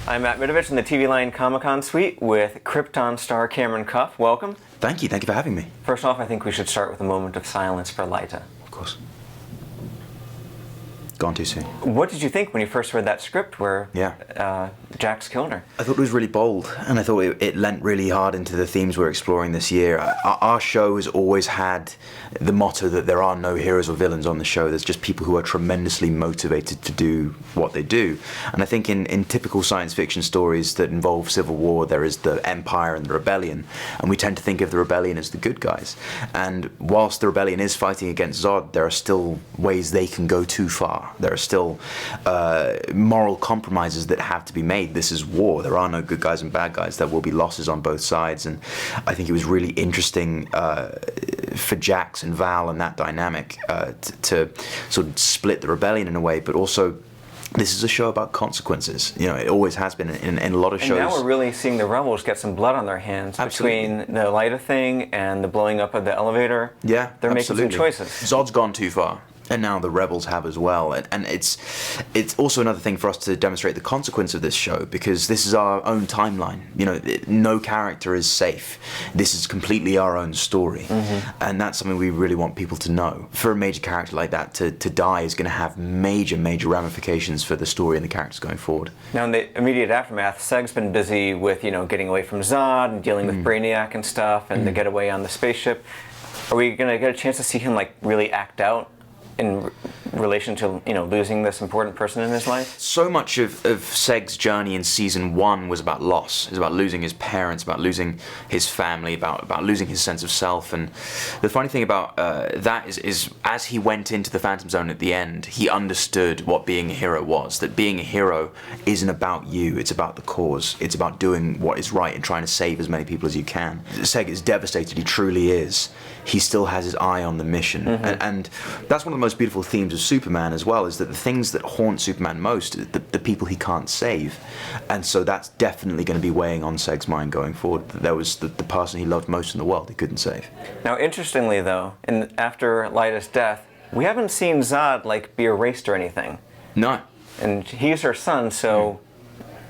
I'm Matt Midovich in the TVLine Comic-Con suite with Krypton star Cameron Cuffe. Welcome. Thank you for having me. First off, I think we should start with a moment of silence for Lyta. Of course. Gone too soon. What did you think when you first read that script where Jax killed her? I thought it was really bold, and I thought it lent really hard into the themes we're exploring this year. Our show has always had the motto that there are no heroes or villains on the show. There's just people who are tremendously motivated to do what they do. And I think in typical science fiction stories that involve civil war, there is the Empire and the Rebellion, and we tend to think of the Rebellion as the good guys. And whilst the Rebellion is fighting against Zod, there are still ways they can go too far. There are still moral compromises that have to be made. This is war. There are no good guys and bad guys. There will be losses on both sides. And I think it was really interesting for Jax and Val and that dynamic to sort of split the rebellion in a way, but also this is a show about consequences. You know, it always has been in a lot of shows. And now we're really seeing the rebels get some blood on their hands. Absolutely. Between the Lyta thing and the blowing up of the elevator. Yeah, they're making some choices. Zod's gone too far. And now the rebels have as well, and it's also another thing for us to demonstrate the consequence of this show, because this is our own timeline. You know, no character is safe. This is completely our own story, and that's something we really want people to know. For a major character like that to die is going to have major ramifications for the story and the characters going forward. Now, in the immediate aftermath, Seg's been busy with getting away from Zod and dealing with Brainiac and stuff, and the getaway on the spaceship. Are we going to get a chance to see him really act out in relation to losing this important person in his life? So much of Seg's journey in season 1 was about loss. It was about losing his parents, about losing his family, about losing his sense of self. And the funny thing about that is as he went into the Phantom Zone at the end, he understood what being a hero was. That being a hero isn't about you, it's about the cause. It's about doing what is right and trying to save as many people as you can. Seg is devastated, he truly is. He still has his eye on the mission. And that's one of the most beautiful themes of Superman as well, is that the things that haunt Superman most are the people he can't save. And so that's definitely going to be weighing on Seg's mind going forward. That there was the person he loved most in the world he couldn't save. Now, interestingly though, after Lyta's death, we haven't seen Zod be erased or anything. No. And he's her son, so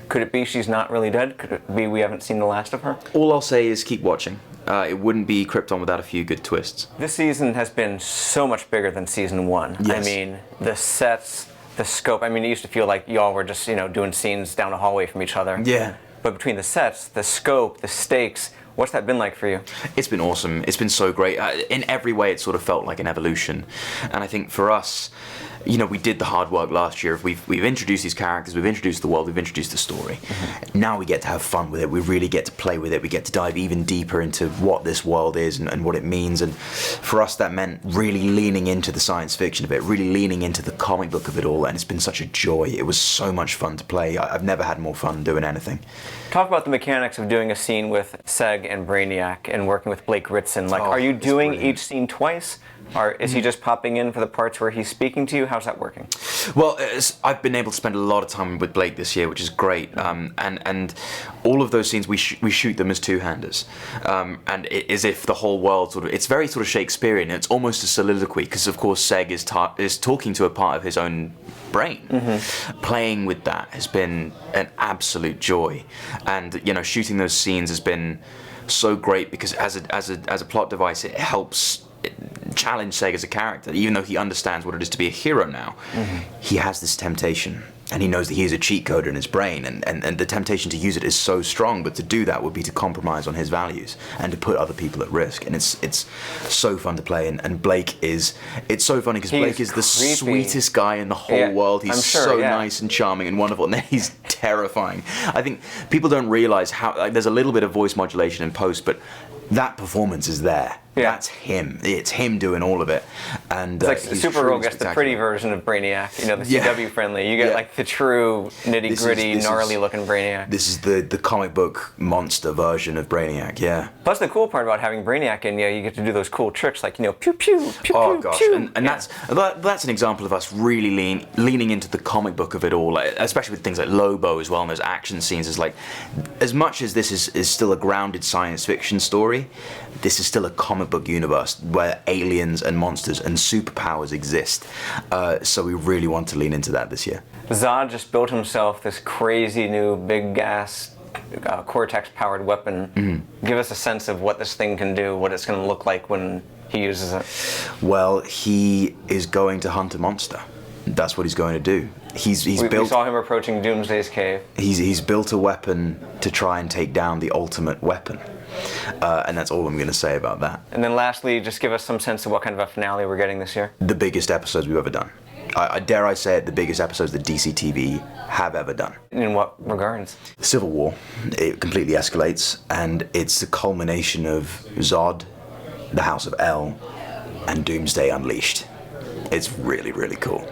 could it be she's not really dead? Could it be we haven't seen the last of her? All I'll say is keep watching. It wouldn't be Krypton without a few good twists. This season has been so much bigger than season 1. Yes. I mean, the sets, the scope. I mean, it used to feel like y'all were just, doing scenes down a hallway from each other. Yeah. But between the sets, the scope, the stakes, what's that been like for you? It's been awesome. It's been so great. In every way, it sort of felt like an evolution. And I think for us, we did the hard work last year. We've introduced these characters, we've introduced the world, we've introduced the story. Now we get to have fun with it. We really get to play with it. We get to dive even deeper into what this world is and what it means. And for us, that meant really leaning into the science fiction of it, really leaning into the comic book of it all. And it's been such a joy. It was so much fun to play. I've never had more fun doing anything. Talk about the mechanics of doing a scene with Seg and Brainiac and working with Blake Ritson. Are you doing each scene twice? Or is he just popping in for the parts where he's speaking to you? How's that working? Well, I've been able to spend a lot of time with Blake this year, which is great. And all of those scenes, we shoot them as two-handers. And it is if the whole world it's very sort of Shakespearean. It's almost a soliloquy, because of course Seg is talking to a part of his own brain. Playing with that has been an absolute joy. And, shooting those scenes has been so great, because as a plot device, it helps challenge Seg as a character. Even though he understands what it is to be a hero now, he has this temptation, and he knows that he is a cheat coder in his brain, and the temptation to use it is so strong, but to do that would be to compromise on his values and to put other people at risk. And it's so fun to play, and Blake it's so funny because Blake is the sweetest guy in the whole world. He's so nice and charming and wonderful, and then he's terrifying. I think people don't realize how there's a little bit of voice modulation in post, but that performance is there. Yeah. That's him. It's him doing all of it. And it's like Supergirl gets the pretty version of Brainiac, the CW friendly. You get the true nitty gritty, gnarly looking Brainiac. This is the comic book monster version of Brainiac, yeah. Plus the cool part about having Brainiac in, you get to do those cool tricks like, pew pew, pew oh gosh, pew. And that's an example of us really leaning into the comic book of it all, especially with things like Lobo as well, and those action scenes. Is like, as much as this is still a grounded science fiction story, this is still a comic comic book universe where aliens and monsters and superpowers exist. So we really want to lean into that this year. Zod just built himself this crazy new big gas Cortex-powered weapon. Give us a sense of what this thing can do, what it's going to look like when he uses it. Well, he is going to hunt a monster. That's what he's going to do. We saw him approaching Doomsday's cave. He's built a weapon to try and take down the ultimate weapon. And that's all I'm going to say about that. And then lastly, just give us some sense of what kind of a finale we're getting this year. The biggest episodes we've ever done. I dare I say it, the biggest episodes that DC TV have ever done. In what regards? Civil War, it completely escalates, and it's the culmination of Zod, the House of El, and Doomsday Unleashed. It's really, really cool.